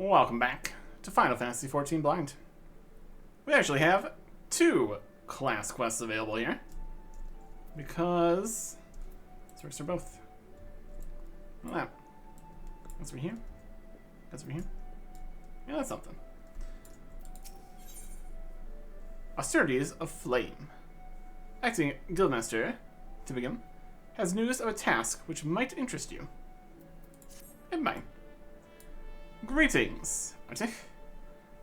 Welcome back to Final Fantasy XIV Blind. We actually have 2 class quests available here, because this works for both. Well, that's over here. That's over here. Yeah, that's something. Austerities of Flame. Acting Guildmaster, to begin, has news of a task which might interest you. It might. Greetings, Arctic.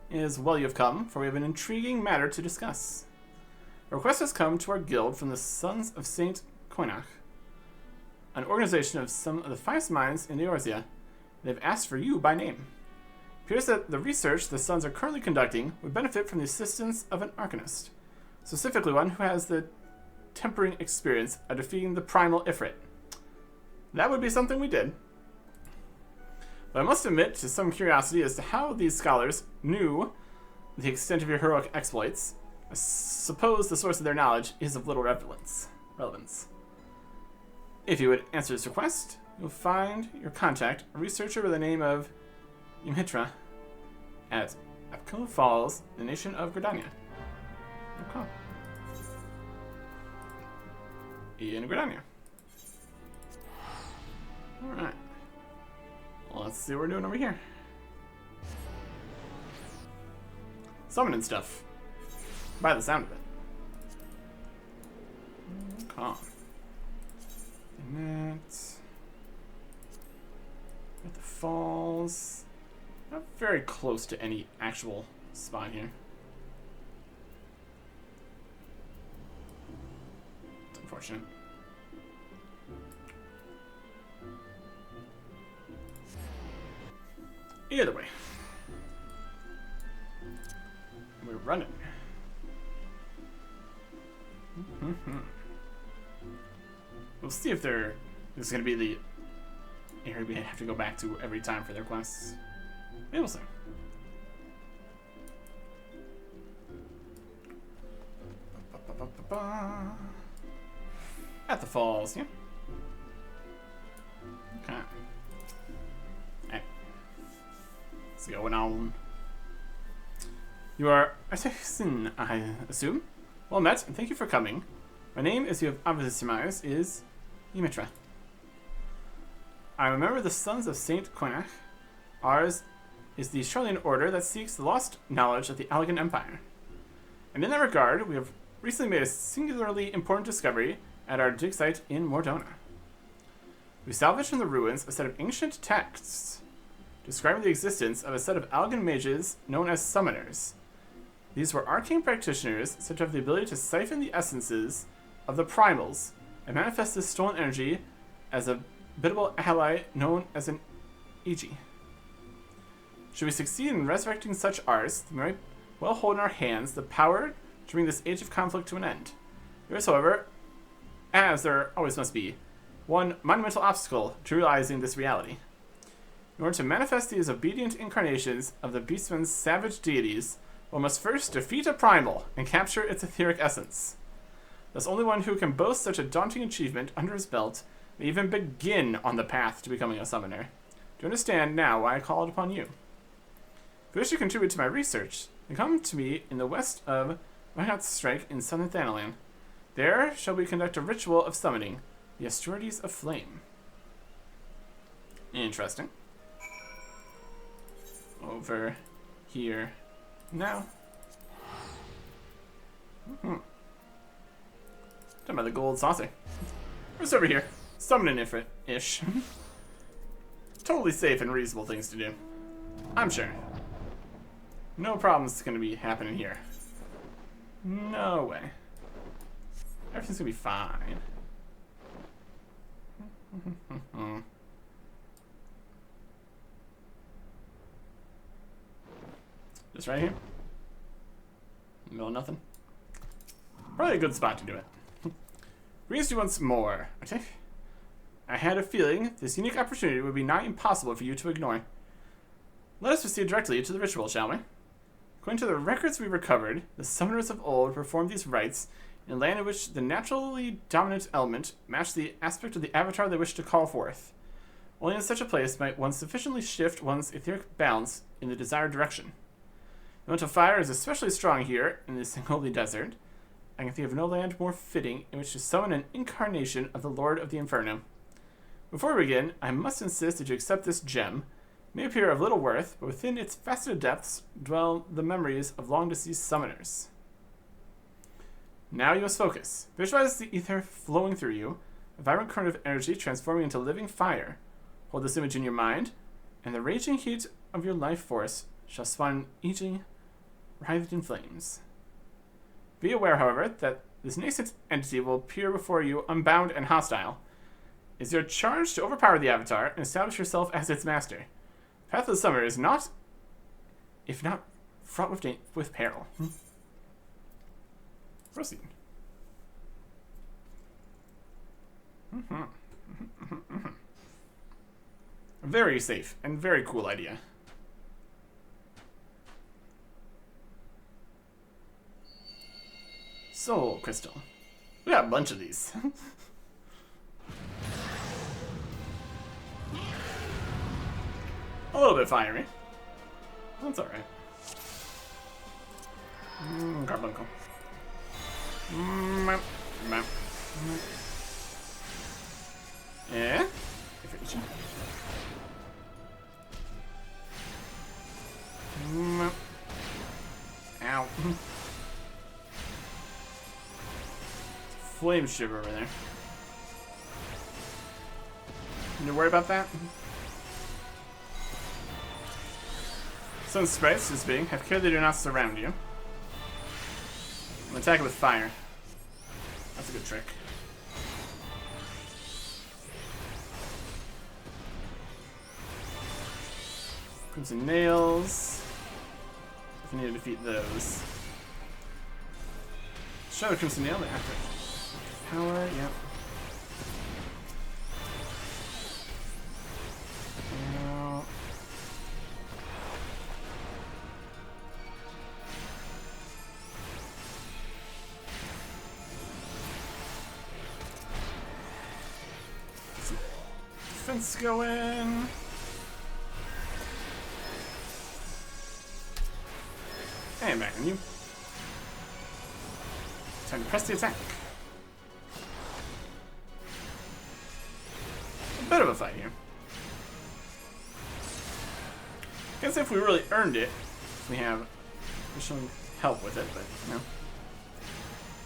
It is well you have come, for we have an intriguing matter to discuss. A request has come to our guild from the Sons of Saint Koinach, an organization of some of the finest minds in Eorzea. They've asked for you by name. It appears that the research the Sons are currently conducting would benefit from the assistance of an Arcanist, specifically one who has the tempering experience of defeating the primal Ifrit. That would be something we did. But I must admit to some curiosity as to how these scholars knew the extent of your heroic exploits. I suppose the source of their knowledge is of little relevance. If you would answer this request, you'll find your contact, a researcher by the name of Ymhitra, at Apko Falls, the nation of Gridania. Okay. In Gridania. Alright. Let's see what we're doing over here. Summoning stuff. By the sound of it. Okay. And that's at the falls. Not very close to any actual spot here. It's unfortunate. Either way, we're running. We'll see if this is going to be the area we have to go back to every time for their quests. Maybe we'll see. At the falls, yeah. Okay. What's going on? You are Artisan, I assume? Well met, and thank you for coming. My name, as you have obviously surmised, is Ymhitra. I remember the Sons of Saint Koinach. Ours is the Charlian order that seeks the lost knowledge of the Allegan Empire. And in that regard, we have recently made a singularly important discovery at our dig site in Mordona. We salvaged from the ruins a set of ancient texts describing the existence of a set of Allegan mages known as summoners. These were arcane practitioners said to have the ability to siphon the essences of the primals and manifest this stolen energy as a biddable ally known as an Iji. Should we succeed in resurrecting such arts, we might well hold in our hands the power to bring this age of conflict to an end. There is, however, as there always must be, one monumental obstacle to realizing this reality. In order to manifest these obedient incarnations of the Beastman's savage deities, one must first defeat a primal and capture its etheric essence. Thus, only one who can boast such a daunting achievement under his belt may even begin on the path to becoming a summoner. Do you understand now why I called upon you? If you wish to contribute to my research, then come to me in the west of Mahat's Strike in southern Thanalan. There shall we conduct a ritual of summoning, the Austerities of Flame. Interesting. Over here now. Talking about the gold saucer. What's over here? Summoning Ifrit-ish. Totally safe and reasonable things to do. I'm sure. No problems gonna be happening here. No way. Everything's gonna be fine. Just right here. Middle of nothing. Probably a good spot to do it. Greetings to you once more. Okay. I had a feeling this unique opportunity would be nigh impossible for you to ignore. Let us proceed directly to the ritual, shall we? According to the records we recovered, the summoners of old performed these rites in a land in which the naturally dominant element matched the aspect of the avatar they wished to call forth. Only in such a place might one sufficiently shift one's etheric balance in the desired direction. The element of fire is especially strong here in this unholy desert. I can think of no land more fitting in which to summon an incarnation of the Lord of the Inferno. Before we begin, I must insist that you accept this gem. It may appear of little worth, but within its faceted depths dwell the memories of long-deceased summoners. Now you must focus. Visualize the ether flowing through you, a vibrant current of energy transforming into living fire. Hold this image in your mind, and the raging heat of your life force shall spawn aging, writhed in flames. Be aware, however, that this nascent entity will appear before you unbound and hostile. It is your charge to overpower the avatar and establish yourself as its master. Path of the Summer is not, if not fraught with peril. Proceed. Very safe and very cool idea. Soul Crystal. We got a bunch of these. A little bit fiery. That's alright. Carbuncle. Yeah? Ow. Flame shiver over there. You worry about that? Some sprites, this being, have care they do not surround you. I'm attack it with fire. That's a good trick. Crimson Nails. If you need to defeat those. Show the Crimson Nail after power, yep. Now. Some defense going. And back on you. Time to press the attack. A bit of a fight here. Guess if we really earned it, we have additional help with it, but no.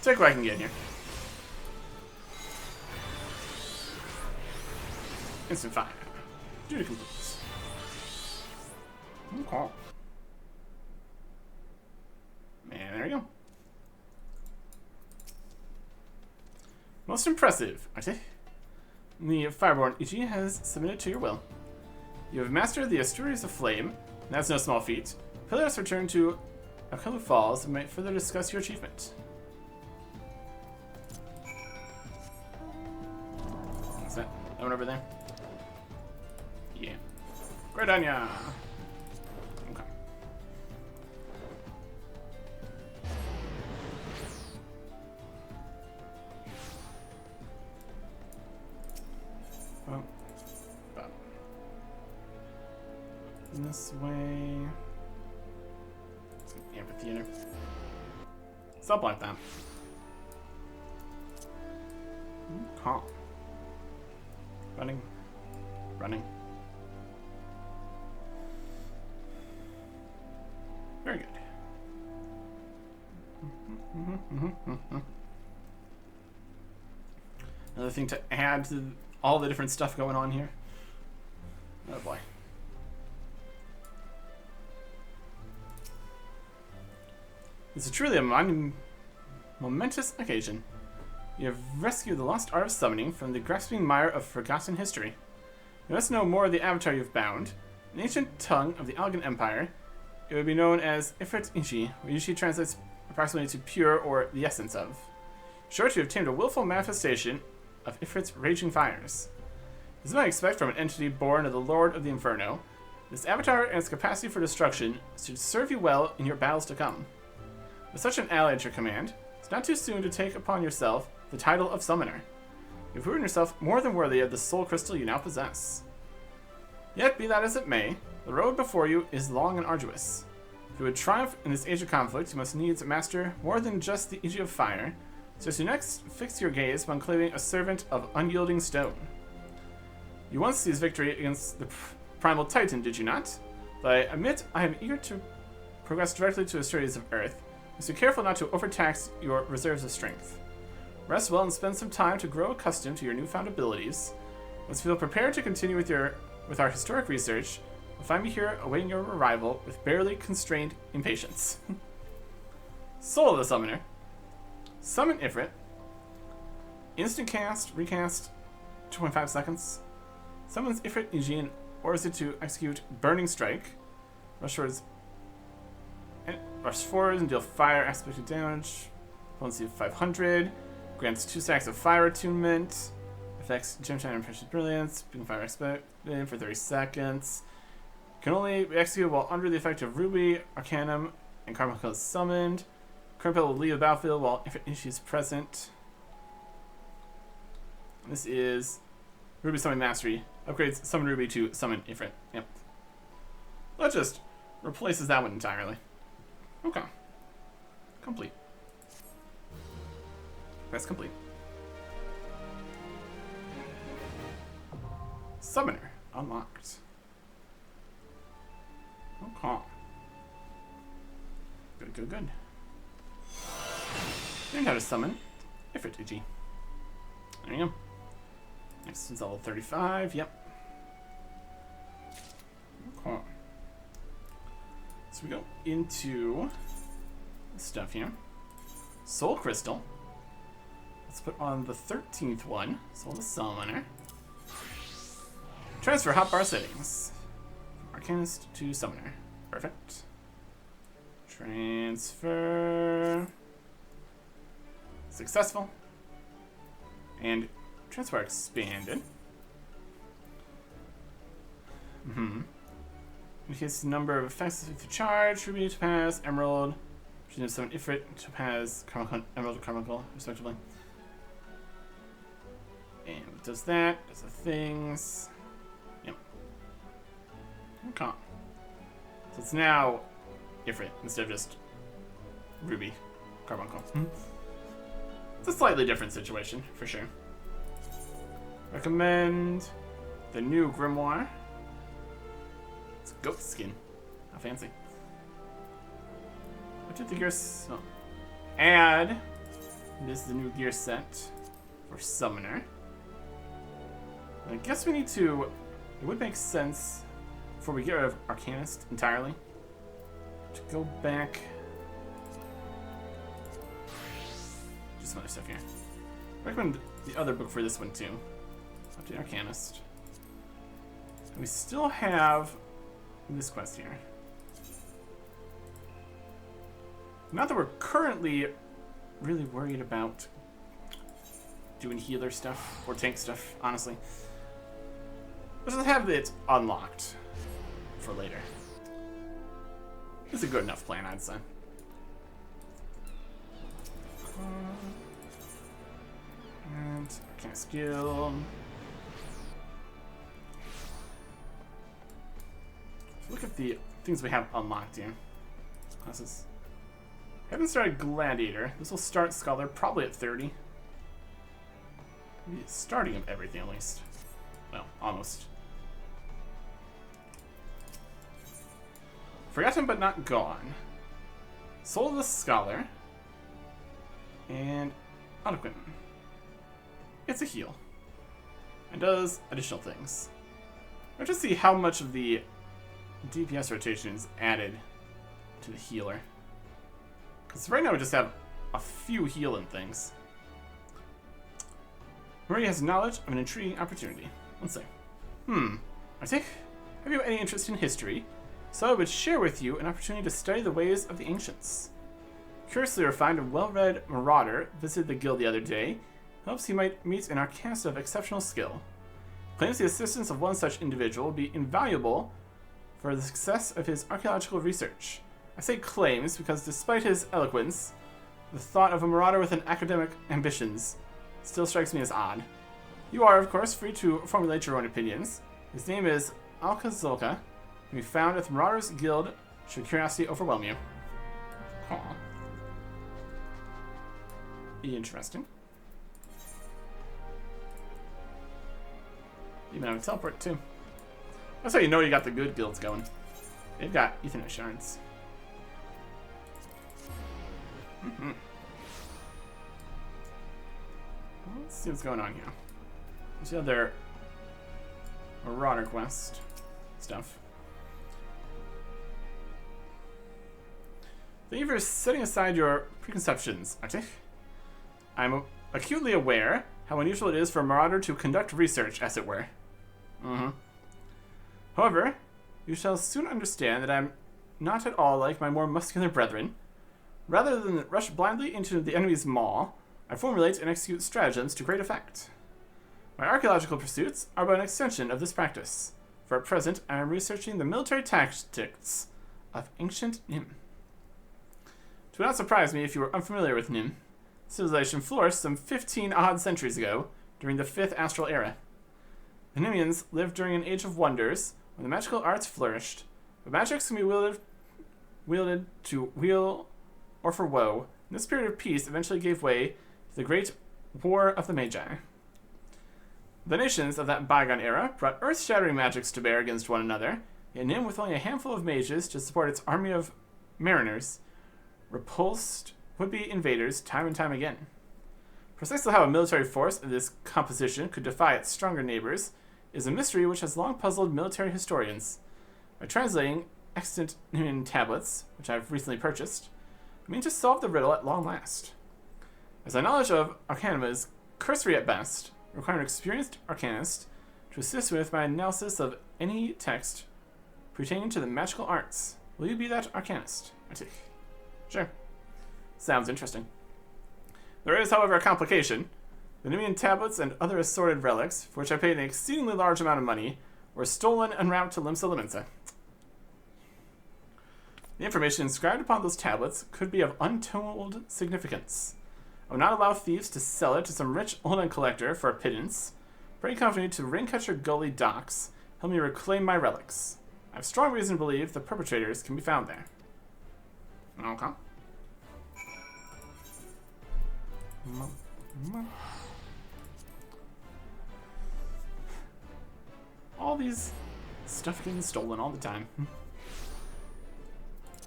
Take what I can get here. Instant fire. Duty complete. Okay. And there we go. Most impressive, Arte. The Fireborn Ichi has submitted to your will. You have mastered the Asturias of Flame, and that's no small feat. Pillars return to Akalu Falls and might further discuss your achievement. What's that? That one over there? Yeah. Great on ya! Okay. Well, about this way. Some amphitheater. Something like that. Huh. Running. Running. Very good. Another thing to add to all the different stuff going on here. Oh boy. This is truly a momentous occasion. You have rescued the lost art of summoning from the grasping mire of forgotten history. You must know more of the avatar you've bound. In the ancient tongue of the Algan Empire, it would be known as Ifrit Ishi, which usually translates approximately to pure or the essence of. Sure to have tamed a willful manifestation of Ifrit's raging fires. As you might expect from an entity born of the Lord of the Inferno, this avatar and its capacity for destruction should serve you well in your battles to come. With such an ally at your command, it's not too soon to take upon yourself the title of Summoner. You've proven yourself more than worthy of the soul crystal you now possess. Yet, be that as it may, the road before you is long and arduous. If you would triumph in this age of conflict, you must needs master more than just the energy of fire, so as you next fix your gaze upon claiming a servant of unyielding stone. You once seized victory against the primal titan, did you not? But I admit I am eager to progress directly to the studies of Earth, so be careful not to overtax your reserves of strength. Rest well and spend some time to grow accustomed to your newfound abilities. Once you feel prepared to continue with our historic research, you'll find me here awaiting your arrival with barely constrained impatience. Soul of the Summoner. Summon Ifrit. Instant cast, recast, 2.5 seconds. Summons Ifrit Eugene, orders it to execute Burning Strike. Rush forward and deal fire aspect damage. Potency of 500. Grants 2 stacks of fire attunement. Effects Gemshine and Precious Brilliance. Being fire aspect for 30 seconds. Can only be executed while under the effect of Ruby, Arcanum, and Carmichael is summoned. Current will leave the battlefield while Ifrit is present. This is Ruby Summon Mastery. Upgrades Summon Ruby to Summon Ifrit. Yep. That just replaces that one entirely. Okay. Complete. That's complete. Summoner unlocked. Okay. Good. Learn how to summon Ifrit Iji. There you go. Next is level 35. Yep. Okay. So we go into this stuff here. Soul Crystal. Let's put on the 13th one. Soul the Summoner. Transfer hotbar settings. Arcanist to Summoner. Perfect. Transfer. Successful. And transfer expanded. Increase the number of effects to charge, Ruby, Topaz, Emerald. She knows summon Ifrit, Topaz, Carmichael, Emerald, Carmichael, respectively. And it does that, does the things. Yep. Okay. So it's now Ifrit instead of just Ruby, Carmichael. It's a slightly different situation, for sure. Recommend the new Grimoire. It's goat skin. How fancy. What did the gears? Oh. Add. This is the new gear set for Summoner. I guess we need to. It would make sense before we get rid of Arcanist entirely to go back. Just some other stuff here. Recommend the other book for this one too. Update Arcanist. And we still have this quest here. Not that we're currently really worried about doing healer stuff or tank stuff, honestly. Let's just have it unlocked for later. It's a good enough plan, I'd say. And Arcana skill. So look at the things we have unlocked here. Classes. Haven't started Gladiator. This will start Scholar probably at 30. Maybe starting of everything at least. Well, almost. Forgotten but not gone. Soul of the Scholar. And Auto-Equipment. It's a heal. And does additional things. Let's just see how much of the DPS rotation is added to the healer. Because right now we just have a few healing things. Marie has knowledge of an intriguing opportunity. Let's see. I think, have you any interest in history? So I would share with you an opportunity to study the ways of the ancients. Curiously refined and well-read marauder visited the guild the other day. Hopes he might meet an arcanist of exceptional skill. Claims the assistance of one such individual will be invaluable for the success of his archaeological research. I say claims because despite his eloquence, the thought of a marauder with an academic ambitions still strikes me as odd. You are, of course, free to formulate your own opinions. His name is Alcazolca can be found at the Marauders Guild should curiosity overwhelm you. Aw. Interesting. Even have a teleport too. That's how you know you got the good guilds going. They've got Ethernet shards. Mm-hmm. Let's see what's going on here. There's the other Marauder quest stuff. Thank you for setting aside your preconceptions, Arctic. I'm acutely aware how unusual it is for a Marauder to conduct research, as it were. However, you shall soon understand that I'm not at all like my more muscular brethren. Rather than rush blindly into the enemy's maw, I formulate and execute stratagems to great effect. My archaeological pursuits are but an extension of this practice. For at present, I am researching the military tactics of ancient Nim. It would not surprise me if you were unfamiliar with Nim. Civilization flourished some 15 odd centuries ago, during the 5th Astral Era. The Nimians lived during an age of wonders, when the magical arts flourished, but magics can be wielded to weal or for woe, and this period of peace eventually gave way to the Great War of the Magi. The nations of that bygone era brought earth-shattering magics to bear against one another, yet Nim, with only a handful of mages to support its army of mariners, repulsed would-be invaders time and time again. Precisely how a military force of this composition could defy its stronger neighbors is a mystery which has long puzzled military historians. By translating extant Nimian tablets, which I've recently purchased, I mean to solve the riddle at long last. As my knowledge of Arcanum is cursory at best, I require an experienced arcanist to assist me with my analysis of any text pertaining to the magical arts. Will you be that arcanist? I take. Sure. Sounds interesting. There is, however, a complication. The Nimian tablets and other assorted relics, for which I paid an exceedingly large amount of money, were stolen en route to Limsa Limensa. The information inscribed upon those tablets could be of untold significance. I would not allow thieves to sell it to some rich old-end collector for a pittance. Pray company to Ringcatcher Gully docks. Help me reclaim my relics. I have strong reason to believe the perpetrators can be found there. Okay. All these stuff getting stolen all the time.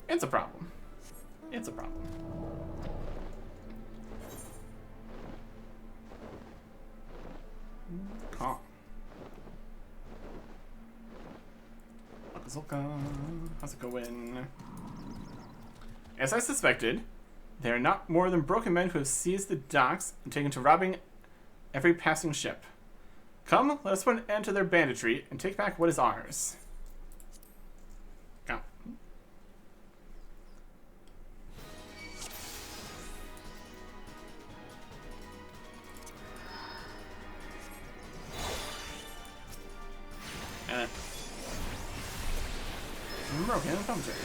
It's a problem. It's a problem. Huh. How's it going? As I suspected, they are not more than broken men who have seized the docks and taken to robbing every passing ship. Come, let us put an end to their banditry and take back what is ours. Go. Broken commentary.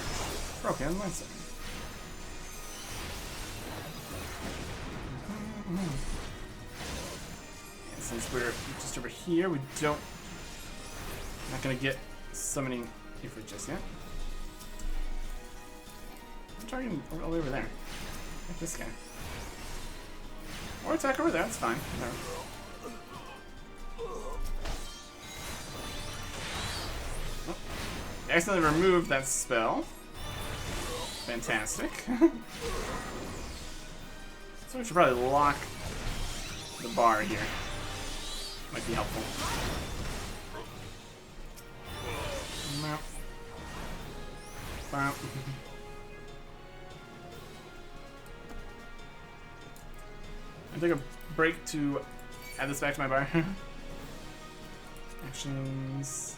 Broken lesson. And since we're just over here, we don't. Not gonna get summoning Ifrit just yet. I'm targeting all the way over there. Like this guy. Or attack over there, that's fine. Whatever. I accidentally removed that spell. Fantastic. So we should probably lock the bar here. Might be helpful. Map. Wow. I take a break to add this back to my bar. Actions.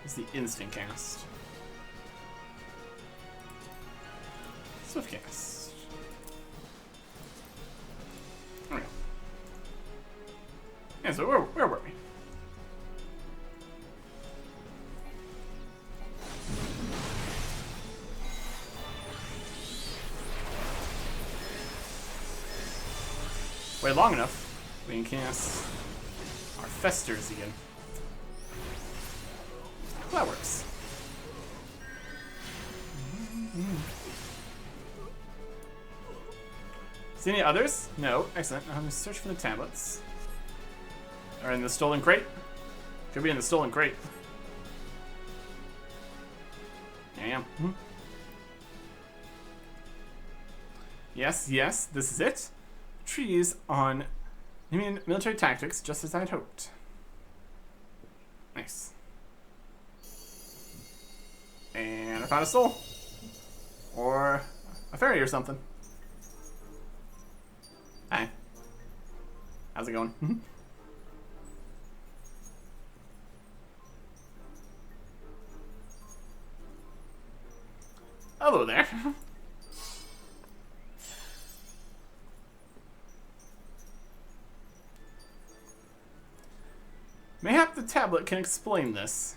It's the instant cast. Swift cast. Alright. Yeah, so where were we? Wait long enough. We can cast our Festers again. That works. See any others? No. Excellent. I'm gonna search for the tablets. Are in the stolen crate? Could be in the stolen crate. Damn. Yes, yes, this is it. Trees on Numian military tactics, just as I'd hoped. Nice. And I found a soul. Or a fairy or something. Hi. How's it going? Hello there. Mayhap the tablet can explain this.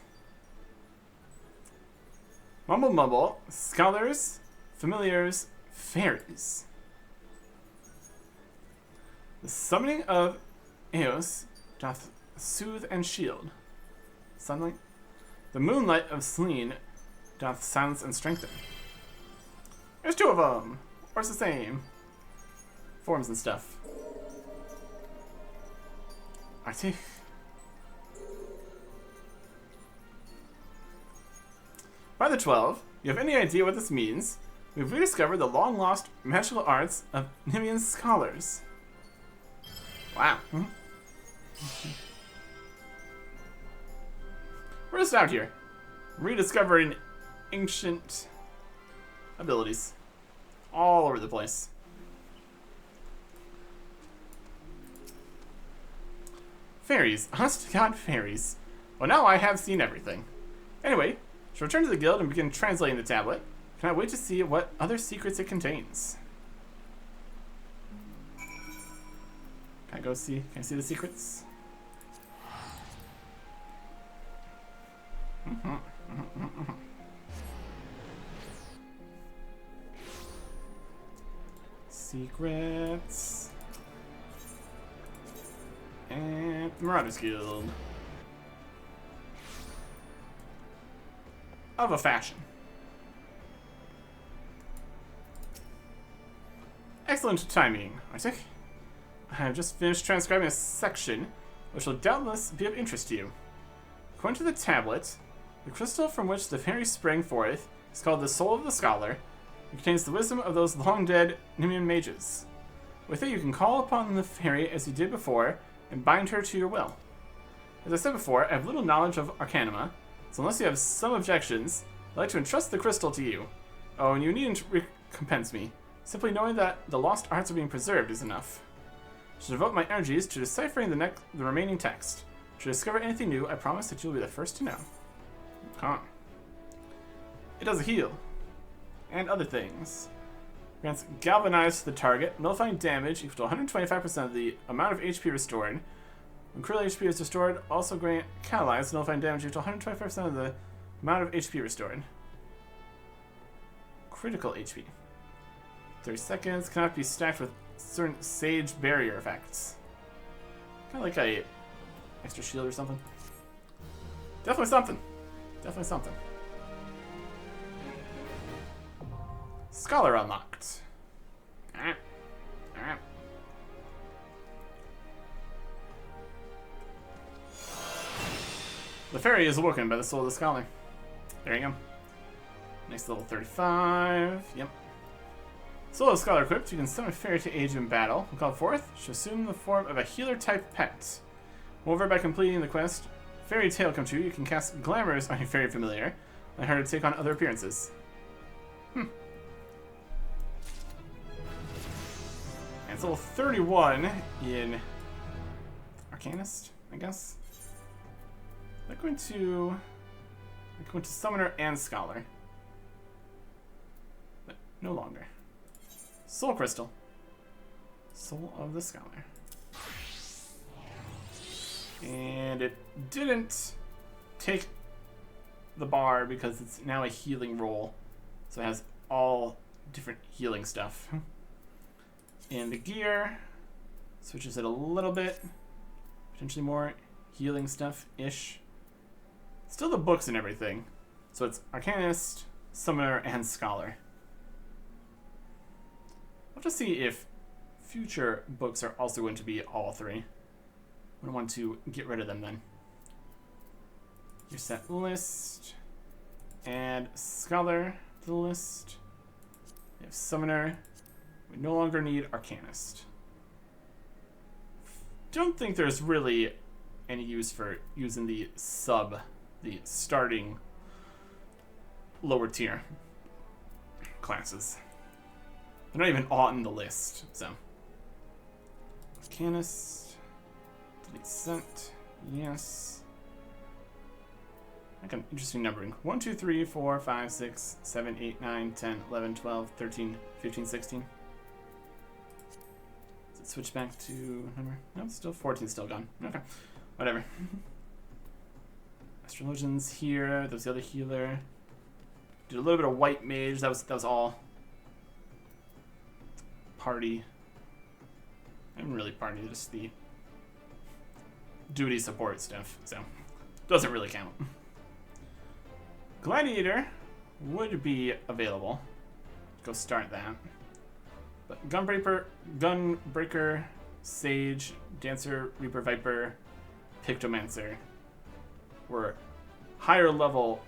Mumble mumble, scholars, familiars, fairies. The summoning of Eos doth soothe and shield. Sunlight. The moonlight of Selene doth silence and strengthen. There's two of them. Or it's the same. Forms and stuff. I see. By the 12, you have any idea what this means? We've rediscovered the long-lost magical arts of Numian scholars. Wow. We're just out here, rediscovering ancient abilities all over the place. Fairies. Honest to God, fairies. Well, now I have seen everything. Anyway, shall return to the guild and begin translating the tablet. Cannot wait to see what other secrets it contains. Can I go see? Can I see the secrets? Secrets. And the Marauders Guild. Of a fashion. Excellent timing, Isaac. I have just finished transcribing a section which will doubtless be of interest to you. According to the tablet, the crystal from which the fairy sprang forth is called the Soul of the Scholar. It contains the wisdom of those long-dead Numian mages. With it, you can call upon the fairy as you did before and bind her to your will. As I said before, I have little knowledge of Arcanima, so unless you have some objections, I'd like to entrust the crystal to you. Oh, and you needn't recompense me. Simply knowing that the lost arts are being preserved is enough. I shall devote my energies to deciphering the remaining text. To discover anything new, I promise that you'll be the first to know. Huh. It does heal. And other things. Grants galvanize to the target, nullifying damage equal to 125% of the amount of HP restored. When critical HP is restored, also grant catalyze, nullifying damage equal to 125% of the amount of HP restored. Critical HP. 30 seconds, cannot be stacked with certain sage barrier effects. Kind of like a extra shield or something. Definitely something. Definitely something. Scholar unlocked. The fairy is awoken by the soul of the scholar. There you go. Next level 35. Yep. Soul of the Scholar equipped, you can summon a fairy to aid you in battle. When called forth, she'll assume the form of a healer-type pet. Moreover, by completing the quest, Fairy Tale come true, you can cast Glamours on your fairy familiar, allowing her to take on other appearances. And it's level 31 in Arcanist, I guess. I'm going to Summoner and Scholar. But no longer. Soul Crystal. Soul of the Scholar. And it didn't take the bar because it's now a healing roll. So it has all different healing stuff. And the gear. Switches it a little bit. Potentially more healing stuff-ish. Still the books and everything. So it's Arcanist, Summoner, and Scholar. I'll just see if future books are also going to be all three. I don't want to get rid of them then. Your set list. Add Scholar to the list. We have Summoner. We no longer need Arcanist. Don't think there's really any use for using the starting lower tier classes. They're not even on the list, so. Arcanist. Delete sent. Yes. Like an interesting numbering. 1, 2, 3, 4, 5, 6, 7, 8, 9, 10, 11, 12, 13, 15, 16. Does it switch back to number? No, it's still 14, still gone. Okay. Whatever. Astrologian's here. There's the other healer. Did a little bit of white mage. That was all. Party. I didn't really party, just the duty support stuff, so doesn't really count. Gladiator would be available. Go start that. But Gunbreaker, Sage, Dancer, Reaper, Viper, Pictomancer were higher level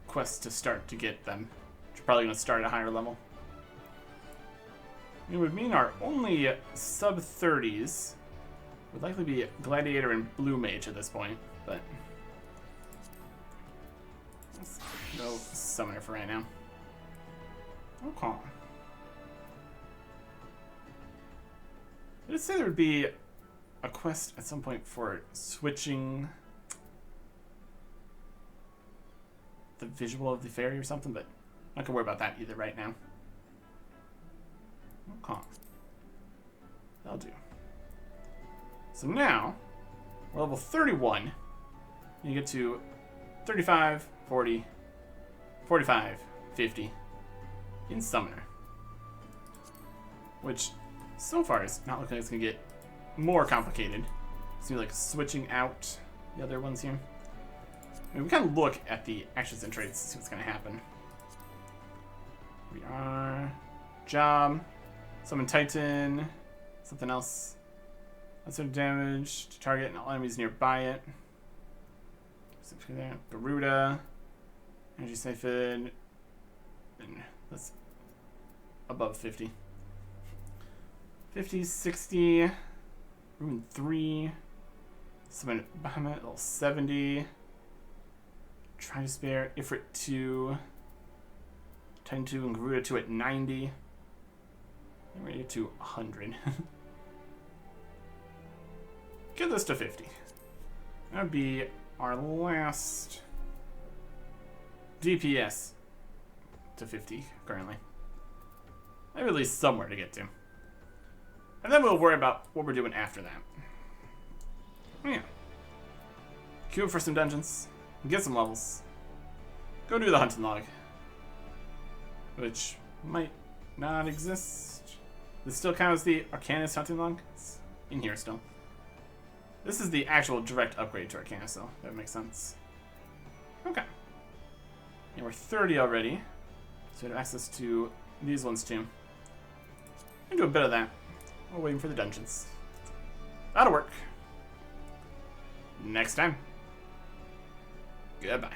quests to start to get them. Which are probably going to start at a higher level. It would mean our only sub-30s would likely be Gladiator and Blue Mage at this point, but let's go Summoner for right now. Okay. Did it say there would be a quest at some point for switching the visual of the fairy or something, but I'm not gonna worry about that either right now. Okay. That'll do. So now, we're level 31. You get to 35, 40, 45, 50 in Summoner. Which, so far, is not looking like it's going to get more complicated. It's like switching out the other ones here. I mean, we kind of look at the actions and traits to see what's going to happen. We are... Job. Summon Titan. Something else. That sort of damage to target and all enemies nearby it. There. Garuda. Energy Siphon. And that's above 50. 50, 60. Rune 3. Summon Bahamut, level 70. Try to spare Ifrit 2. Titan 2 and Garuda 2 at 90. And we're going to get to 100. Get this to 50. That would be our last DPS to 50 currently. Maybe at least somewhere to get to. And then we'll worry about what we're doing after that. Yeah. Queue for some dungeons. Get some levels. Go do the hunting log. Which might not exist. This still counts as the Arcanist hunting log. It's in here still. This is the actual direct upgrade to Arcanist, so that makes sense. Okay. And we're 30 already. So we have access to these ones too. And do a bit of that. We're waiting for the dungeons. That'll work. Next time. Goodbye.